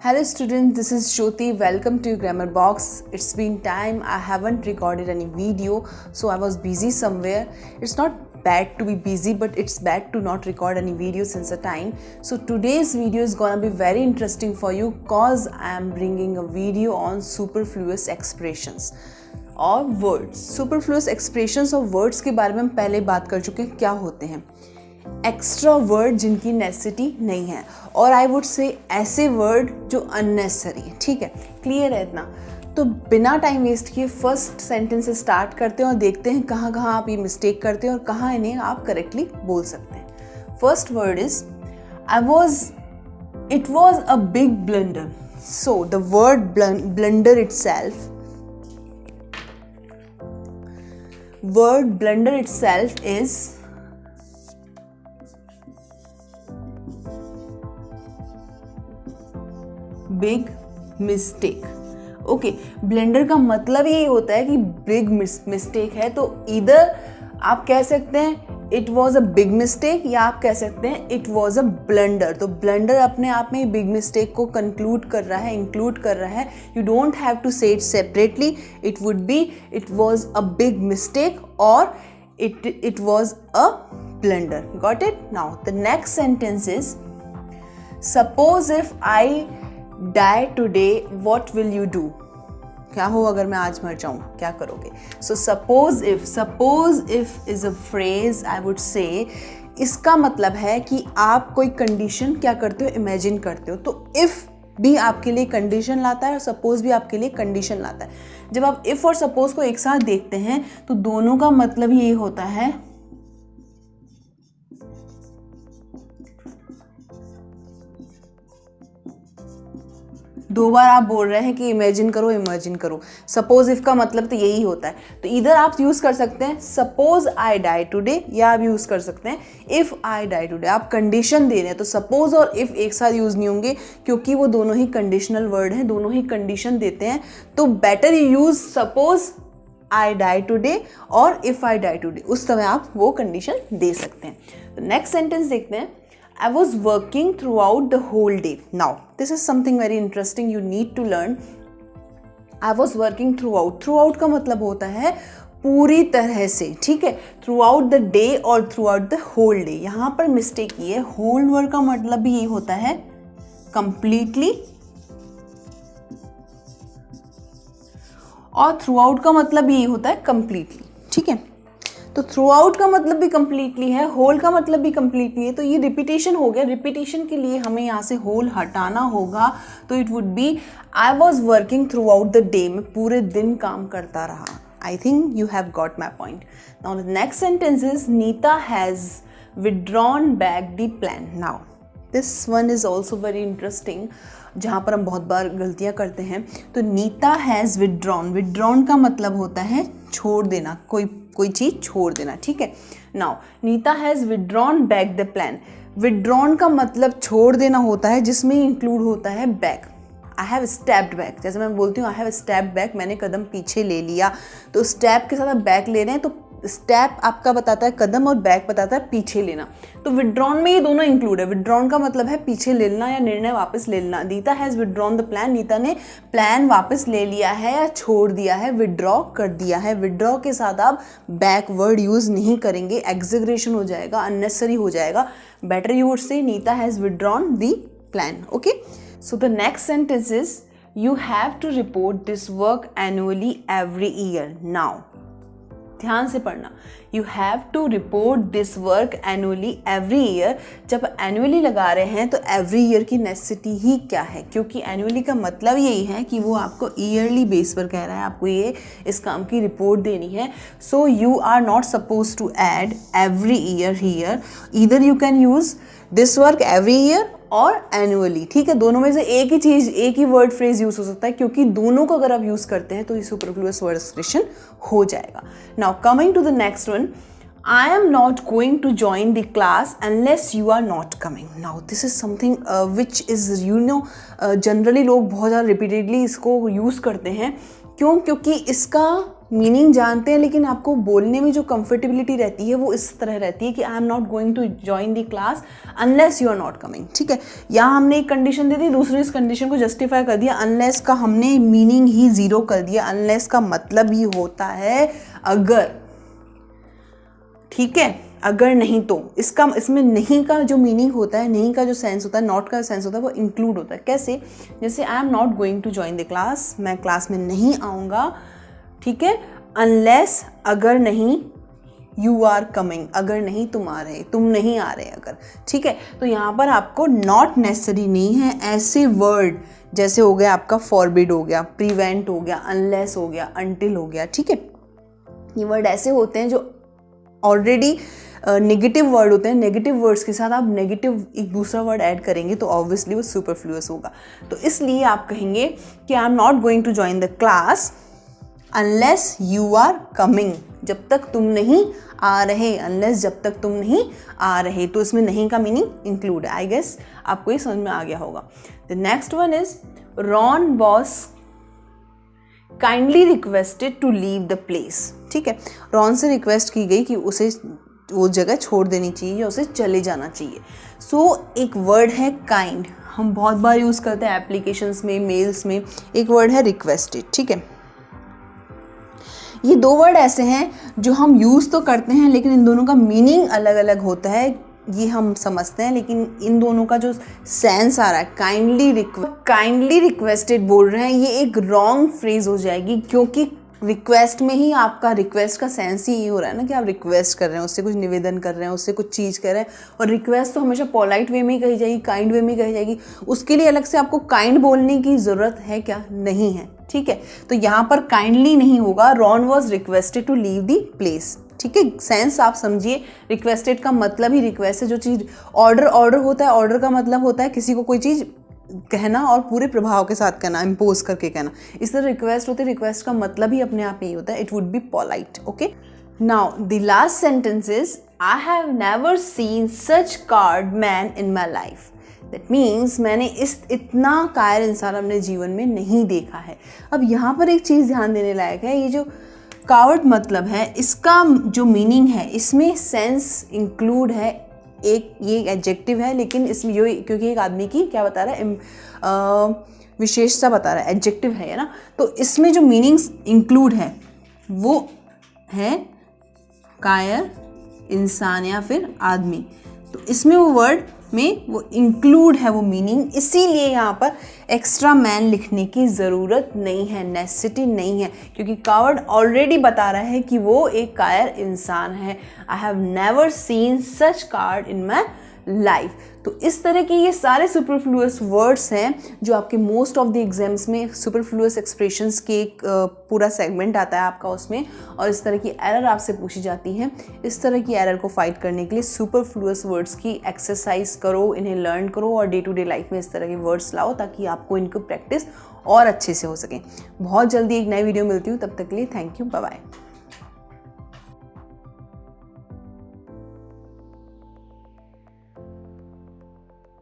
Hello students, this is Jyoti. Welcome to Grammar Box. It's been time I haven't recorded any video, so I was busy somewhere. It's not bad to be busy, but it's bad to not record any video since a time. So today's video is gonna be very interesting for you cause I am bringing a video on superfluous expressions और words. Superfluous expressions और words के बारे में हम पहले बात कर चुके हैं. क्या होते हैं? एक्स्ट्रा वर्ड जिनकी नेसेसिटी नहीं है, और आई वुड से ऐसे वर्ड जो अननेसेसरी है. ठीक है, क्लियर है इतना? तो बिना टाइम वेस्ट किए फर्स्ट सेंटेंस से स्टार्ट करते हैं और देखते हैं कहाँ कहाँ आप ये मिस्टेक करते हैं और कहाँ इन्हें आप करेक्टली बोल सकते हैं. First word is it was a big blunder. So the word blunder itself is big mistake. Okay, blender का मतलब यही होता है कि बिग मिस्टेक है. तो इधर आप कह सकते हैं it was a big mistake या आप कह सकते हैं इट वॉज अ ब्लंडर. तो ब्लंडर अपने आप में बिग मिस्टेक को कंक्लूड कर रहा है, इंक्लूड कर रहा है. यू डोंट हैव टू से it separately. It would B it was a big mistake और it was a blunder. Got it? Now the next sentence is suppose if I die today, what will you do? क्या हो अगर मैं आज मर जाऊं, क्या करोगे? So suppose if is a phrase I would say. इसका मतलब है कि आप कोई कंडीशन क्या करते हो, इमेजिन करते हो. तो if भी आपके लिए कंडीशन लाता है और सपोज भी आपके लिए कंडीशन लाता है. जब आप इफ और सपोज को एक साथ देखते हैं तो दोनों का मतलब ये होता है दो बार आप बोल रहे हैं कि इमेजिन करो. सपोज इफ का मतलब तो यही होता है. तो इधर आप यूज कर सकते हैं सपोज आई डाई टुडे, या आप यूज कर सकते हैं इफ आई डाई टुडे. आप कंडीशन दे रहे हैं तो सपोज और इफ एक साथ यूज नहीं होंगे क्योंकि वो दोनों ही कंडीशनल वर्ड हैं, दोनों ही कंडीशन देते हैं. तो better use suppose I die today और इफ आई डाई टुडे. उस समय आप वो कंडीशन दे सकते हैं. तो नेक्स्ट सेंटेंस देखते हैं. I was working throughout the whole day. Now, this is something very interesting you need to learn. I was working throughout. Throughout का मतलब होता है पूरी तरह से. ठीक है, throughout the day और throughout the whole day. यहाँ पर मिस्टेक ये है, whole word का मतलब भी ये होता है completely, और throughout का मतलब भी ये होता है completely. ठीक है, तो थ्रू आउट का मतलब भी कंप्लीटली है, होल का मतलब भी कंप्लीटली है. तो ये रिपीटेशन हो गया. रिपीटेशन के लिए हमें यहाँ से होल हटाना होगा. तो it would be I was working throughout the day. मैं पूरे दिन काम करता रहा. I think you have got my point. Now the next sentence is Neeta has withdrawn back the plan. Now this one is also very interesting, जहाँ पर हम बहुत बार गलतियाँ करते हैं. तो नीता हैज़ विड्रॉन का मतलब होता है छोड़ देना, कोई चीज़ छोड़ देना. ठीक है, now Neeta has withdrawn back the plan. Withdrawn का मतलब छोड़ देना होता है, जिसमें इंक्लूड होता है back. I have stepped back. जैसे मैं बोलती हूँ आई हैव स्टेप्ड बैक, मैंने कदम पीछे ले लिया. तो स्टेप के साथ आप बैक ले रहे हैं. तो स्टेप आपका बताता है कदम और बैक बताता है पीछे लेना. तो विड्रॉन में ये दोनों इंक्लूड है. विड्रॉन का मतलब है पीछे ले लेना या निर्णय वापस ले लेना. Neeta has withdrawn the plan. Neeta ने प्लान वापस ले लिया है या छोड़ दिया है, विड्रॉ कर दिया है. विड्रॉ के साथ आप बैक वर्ड यूज नहीं करेंगे, एग्जिग्रेशन हो जाएगा, अननेसेसरी हो जाएगा. Better you would say Neeta has withdrawn the plan. Okay, so the next sentence is you have to report this work annually every year. Now ध्यान से पढ़ना. You have to report this work annually every year. जब annually लगा रहे हैं तो every year की necessity ही क्या है, क्योंकि एनुअली का मतलब यही है कि वो आपको ईयरली बेस पर कह रहा है, आपको ये इस काम की रिपोर्ट देनी है. So you are not suppose to add every year here. Either you can use this work every year और एनुअली. ठीक है, दोनों में से एक ही चीज़, एक ही वर्ड फ्रेज यूज हो सकता है, क्योंकि दोनों को अगर आप यूज करते हैं तो ये सुपरफ्लुअस वर्ड एक्सप्रेशन हो जाएगा. Now coming to the next one. I am not going to join the class unless you are not coming. Now this is something which is generally लोग बहुत ज़्यादा रिपीटेडली इसको यूज़ करते हैं. क्यों? क्योंकि इसका मीनिंग जानते हैं लेकिन आपको बोलने में जो कंफर्टेबिलिटी रहती है वो इस तरह रहती है कि I am not going to join the class unless you are not coming. ठीक है, यहाँ हमने एक कंडीशन दे दी, दूसरी इस कंडीशन को जस्टिफाई कर दिया। अनलेस का हमने मीनिंग ही जीरो कर दिया। अनलेस का मतलब ही होता है अगर, ठीक है, अगर नहीं तो। इसमें नहीं का जो मीनिंग होता है, नहीं का जो सेंस होता है, नॉट का सेंस होता है, वो इंक्लूड होता है। कैसे? जैसे I am not going to join the class, मैं क्लास में नहीं आऊँगा, ठीक है, अनलेस, अगर नहीं, यू आर कमिंग, अगर नहीं तुम आ रहे, तुम नहीं आ रहे अगर। ठीक है, तो यहाँ पर आपको नॉट नेसेसरी नहीं है, ऐसे वर्ड जैसे हो गया आपका फॉरबिड हो गया, प्रिवेंट हो गया, अनलेस हो गया, अनटिल हो गया। ठीक है, ये वर्ड ऐसे होते हैं जो ऑलरेडी नेगेटिव वर्ड होते हैं। नेगेटिव वर्ड्स के साथ आप नेगेटिव एक दूसरा वर्ड ऐड करेंगे तो ऑब्वियसली वो सुपरफ्लुअस होगा। तो इसलिए आप कहेंगे कि I am not going to join the class unless you are coming, जब तक तुम नहीं आ रहे, अनलेस जब तक तुम नहीं आ रहे। तो इसमें नहीं का मीनिंग इंक्लूड है। आई गेस आपको ये समझ में आ गया होगा। The next one is Ron was kindly requested to leave the place. ठीक है, रॉन से रिक्वेस्ट की गई कि उसे वो जगह छोड़ देनी चाहिए या उसे चले जाना चाहिए। एक वर्ड है काइंड, हम बहुत बार यूज़ करते हैं एप्लीकेशंस में, मेल्स में। एक वर्ड है रिक्वेस्टेड। ठीक है, ये दो वर्ड ऐसे हैं जो हम यूज़ तो करते हैं लेकिन इन दोनों का मीनिंग अलग अलग होता है, ये हम समझते हैं। लेकिन इन दोनों का जो सेंस आ रहा है, काइंडली रिक्वेस्टेड बोल रहे हैं, ये एक रॉन्ग फ्रेज हो जाएगी, क्योंकि रिक्वेस्ट में ही आपका रिक्वेस्ट का सेंस ही ये हो रहा है ना कि आप रिक्वेस्ट कर रहे हैं, उससे कुछ निवेदन कर रहे हैं, उससे कुछ चीज़ कर रहे हैं। और रिक्वेस्ट तो हमेशा पोलाइट वे में ही कही जाएगी, काइंड वे में कही जाएगी। उसके लिए अलग से आपको काइंड बोलने की ज़रूरत है क्या? नहीं है। ठीक है, तो यहाँ पर काइंडली नहीं होगा, Ron was requested to leave the place. ठीक है, सेंस आप समझिए। रिक्वेस्टेड का मतलब ही रिक्वेस्ट है, जो चीज़ ऑर्डर होता है। ऑर्डर का मतलब होता है किसी को कोई चीज़ कहना और पूरे प्रभाव के साथ कहना, इम्पोज करके कहना। इस तरह रिक्वेस्ट होती है, रिक्वेस्ट का मतलब ही अपने आप यही होता है, it would be polite. Okay, now the last sentence is I have never seen such card man in my life. That means मैंने इतना कायर इंसान अपने जीवन में नहीं देखा है। अब यहाँ पर एक चीज़ ध्यान देने लायक है, ये जो कावर्ड मतलब है, इसका जो मीनिंग है, इसमें सेंस इंक्लूड है। एक ये एडजेक्टिव है, लेकिन इसमें जो, क्योंकि एक आदमी की क्या बता रहा है, विशेषता बता रहा है, एडजेक्टिव है ना, तो इसमें जो मीनिंग्स इंक्लूड है वो है कायर, इंसान या फिर आदमी। तो इसमें वो वर्ड में वो इंक्लूड है वो मीनिंग, इसीलिए यहाँ पर एक्स्ट्रा मैन लिखने की ज़रूरत नहीं है, नेसेसिटी नहीं है, क्योंकि कावर्ड ऑलरेडी बता रहा है कि वो एक कायर इंसान है। I have never seen such card in my life. तो इस तरह के ये सारे सुपरफ्लुअस वर्ड्स हैं जो आपके मोस्ट ऑफ द एग्जाम्स में सुपरफ्लुअस एक्सप्रेशंस के एक पूरा सेगमेंट आता है आपका उसमें, और इस तरह की एरर आपसे पूछी जाती है। इस तरह की एरर को फाइट करने के लिए सुपरफ्लुअस वर्ड्स की एक्सरसाइज करो, इन्हें लर्न करो और डे टू डे लाइफ में इस तरह के वर्ड्स लाओ, ताकि आपको इनको प्रैक्टिस और अच्छे से हो सके। बहुत जल्दी एक नई वीडियो मिलती हूँ, तब तक के लिए थैंक यू, बाय बाय।